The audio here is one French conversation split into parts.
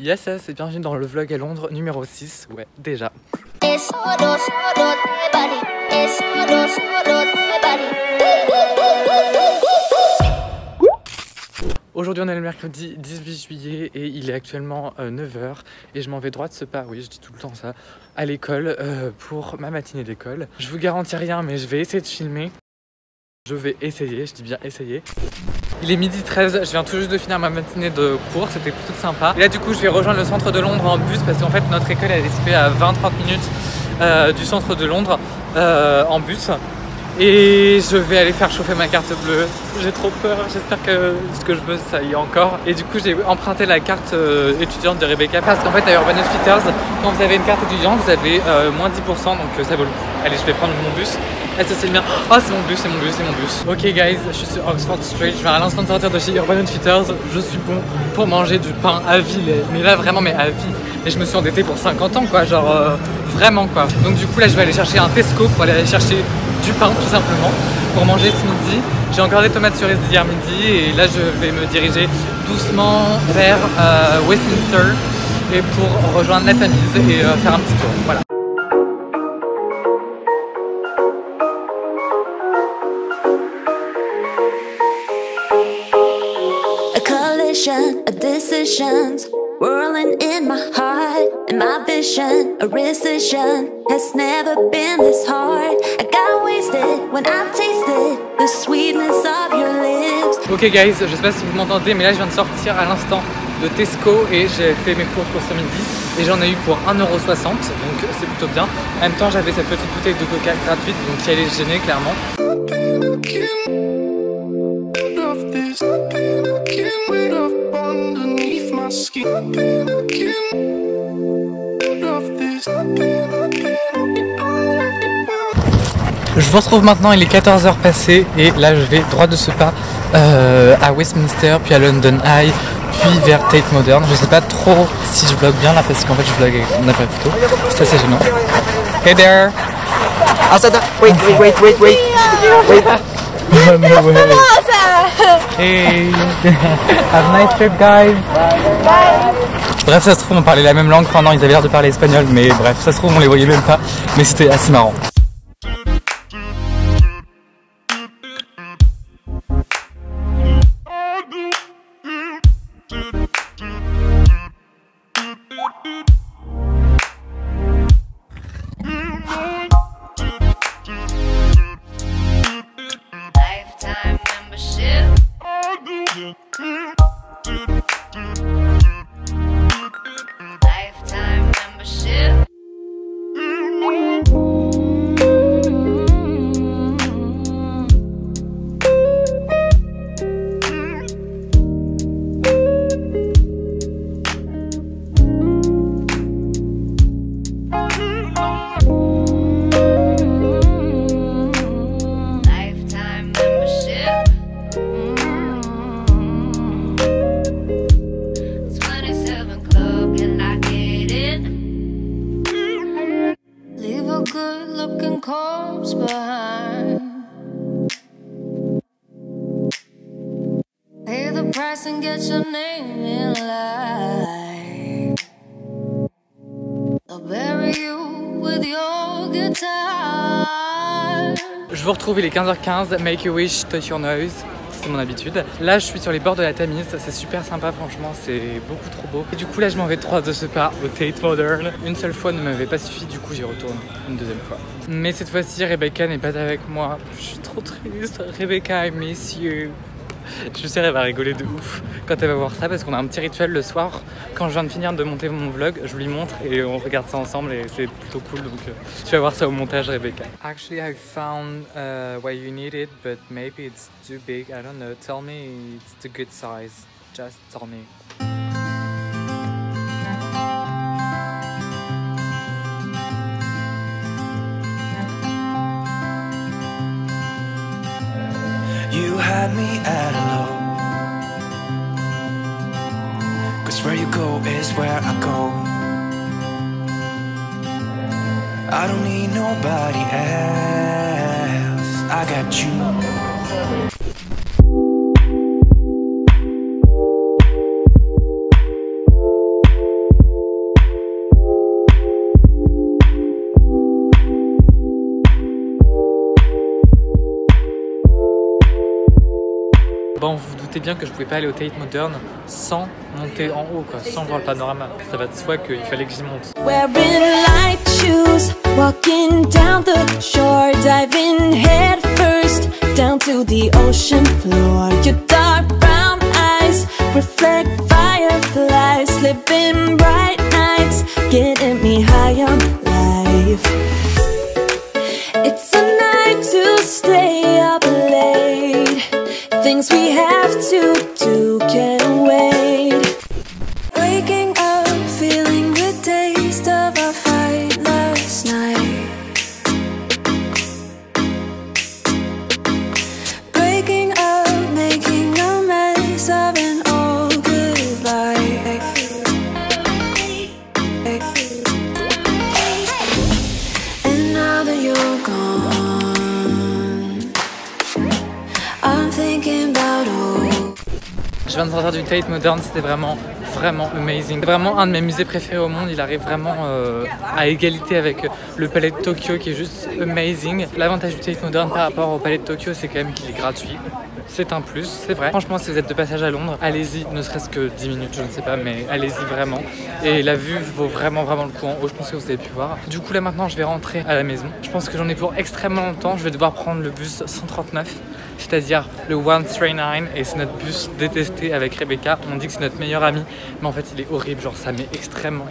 Yes, et bienvenue dans le vlog à Londres numéro 6, ouais, déjà. Aujourd'hui on est le mercredi 18 juillet et il est actuellement 9h et je m'en vais droit de ce pas, oui je dis tout le temps ça, à l'école pour ma matinée d'école. Je vous garantis rien mais je vais essayer de filmer. Je vais essayer, je dis bien essayer. Il est midi 13, je viens tout juste de finir ma matinée de cours, c'était plutôt sympa. Et là du coup je vais rejoindre le centre de Londres en bus parce qu'en fait notre école elle est située à 20-30 minutes du centre de Londres en bus. Et je vais aller faire chauffer ma carte bleue. J'ai trop peur, j'espère que ce que je veux ça y est encore. Et du coup j'ai emprunté la carte étudiante de Rebecca parce qu'en fait à Urban Outfitters, quand vous avez une carte étudiante vous avez moins 10% donc ça vaut le coup. Allez je vais prendre mon bus. Ah ça c'est le mien. Oh c'est mon bus, c'est mon bus, c'est mon bus. Ok guys, je suis sur Oxford Street, je viens à l'instant de sortir de chez Urban Outfitters. Je suis bon pour manger du pain à vie, mais là vraiment mais à vie. Et je me suis endetté pour 50 ans quoi, genre vraiment quoi. Donc du coup là je vais aller chercher un Tesco pour aller chercher du pain tout simplement pour manger ce midi. J'ai encore des tomates cerises d'hier midi et là je vais me diriger doucement vers Westminster et pour rejoindre la Tamise et faire un petit tour, voilà. A collision of decisions whirling in my heart, and my vision, a rescission has never been this hard. I got wasted when I tasted the sweetness of your lips. Ok guys, je sais pas si vous m'entendez mais là je viens de sortir à l'instant de Tesco et j'ai fait mes courses pour ce midi et j'en ai eu pour 1,60 € donc c'est plutôt bien. En même temps j'avais cette petite bouteille de coca gratuite donc si elle est gênée clairement. Je vous retrouve maintenant, il est 14h passé et là je vais droit de ce pas à Westminster, puis à London Eye, puis vers Tate Modern. Je sais pas trop si je vlog bien là parce qu'en fait je vlog avec mon appareil photo, c'est assez gênant. Hey there! Wait. Hey! Have a nice trip guys! Bye! Bref, ça se trouve on parlait la même langue, enfin non ils avaient l'air de parler espagnol mais bref, ça se trouve on les voyait même pas, mais c'était assez marrant. And get your name in line. I'll bury you with your guitar. Je vous retrouve, il est 15h15, make a wish, touch your nose, c'est mon habitude. Là je suis sur les bords de la Tamise, c'est super sympa franchement, c'est beaucoup trop beau. Et du coup là je m'en vais droit de ce pas au Tate Modern. Une seule fois ne m'avait pas suffi, du coup j'y retourne une deuxième fois. Mais cette fois-ci Rebecca n'est pas avec moi, je suis trop triste. Rebecca, I miss you. Je suis sûre elle va rigoler de ouf quand elle va voir ça parce qu'on a un petit rituel le soir. Quand je viens de finir de monter mon vlog, je lui montre et on regarde ça ensemble et c'est plutôt cool donc tu vas voir ça au montage Rebecca. Actually I found what you needed but maybe it's too big, I don't know. Tell me it's the good size, just tell me. You had me at a low, 'cause where you go is where I go. I don't need nobody else, I got you. Bon, vous vous doutez bien que je pouvais pas aller au Tate Modern sans monter en haut, quoi, sans voir le panorama. Ça va de soi qu'il fallait que j'y monte. Wearing light shoes, walking down the shore, diving head first down to the ocean floor. Your dark brown eyes reflect fireflies, living bright nights, getting me high on life. It's a night to stay up late. Things we have to do can't wait. Waking up, feeling the taste of our fight last night. Breaking up, making a mess of an old goodbye. And now that you're gone, I'm thinking about all. Je viens de sortir du Tate Modern, c'était vraiment amazing. C'est vraiment un de mes musées préférés au monde, il arrive vraiment à égalité avec le Palais de Tokyo qui est juste amazing. L'avantage du Tate Modern par rapport au Palais de Tokyo, c'est quand même qu'il est gratuit. C'est un plus, c'est vrai. Franchement, si vous êtes de passage à Londres, allez-y, ne serait-ce que 10 minutes, je ne sais pas, mais allez-y vraiment. Et la vue vaut vraiment le coup en haut, je pense que vous avez pu voir. Du coup, là maintenant, je vais rentrer à la maison. Je pense que j'en ai pour extrêmement longtemps. Je vais devoir prendre le bus 139, c'est-à-dire le 139, et c'est notre bus détesté avec Rebecca. On dit que c'est notre meilleur ami, mais en fait, il est horrible. Genre, ça met extrêmement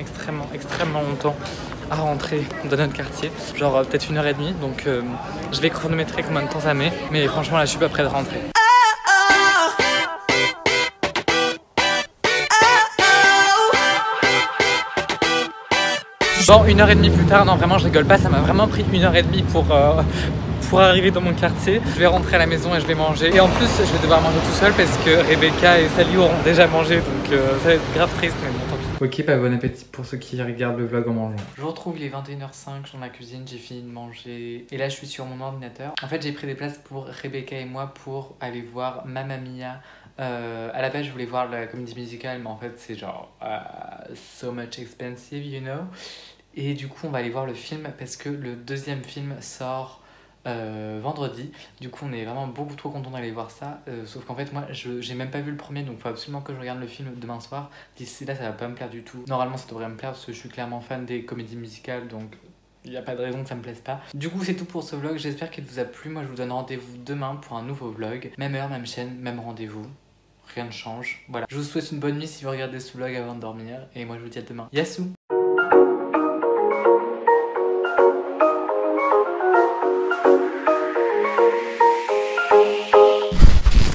longtemps à rentrer dans notre quartier, genre peut-être 1h30, donc je vais chronométrer combien de temps ça met, mais franchement là je suis pas prêt de rentrer. Bon, 1h30 plus tard, non vraiment je rigole pas, ça m'a vraiment pris 1h30 pour arriver dans mon quartier. Je vais rentrer à la maison et je vais manger. Et en plus, je vais devoir manger tout seul parce que Rebecca et Sally auront déjà mangé, donc ça va être grave triste, mais bon, tant pis. Ok, bah bon appétit pour ceux qui regardent le vlog en mangeant. Je vous retrouve, il est 21h05, je suis dans la cuisine, j'ai fini de manger. Et là, je suis sur mon ordinateur. En fait, j'ai pris des places pour Rebecca et moi pour aller voir Mamma Mia. À la base, je voulais voir la comédie musicale, mais en fait, c'est genre so much expensive, you know. Et du coup, on va aller voir le film parce que le deuxième film sort vendredi. Du coup, on est vraiment beaucoup trop contents d'aller voir ça. Sauf qu'en fait, moi, j'ai même pas vu le premier, donc il faut absolument que je regarde le film demain soir. D'ici là, ça va pas me plaire du tout. Normalement, ça devrait me plaire parce que je suis clairement fan des comédies musicales, donc il n'y a pas de raison que ça me plaise pas. Du coup, c'est tout pour ce vlog. J'espère qu'il vous a plu. Moi, je vous donne rendez-vous demain pour un nouveau vlog. Même heure, même chaîne, même rendez-vous. Rien ne change. Voilà. Je vous souhaite une bonne nuit si vous regardez ce vlog avant de dormir. Et moi, je vous dis à demain. Yassou!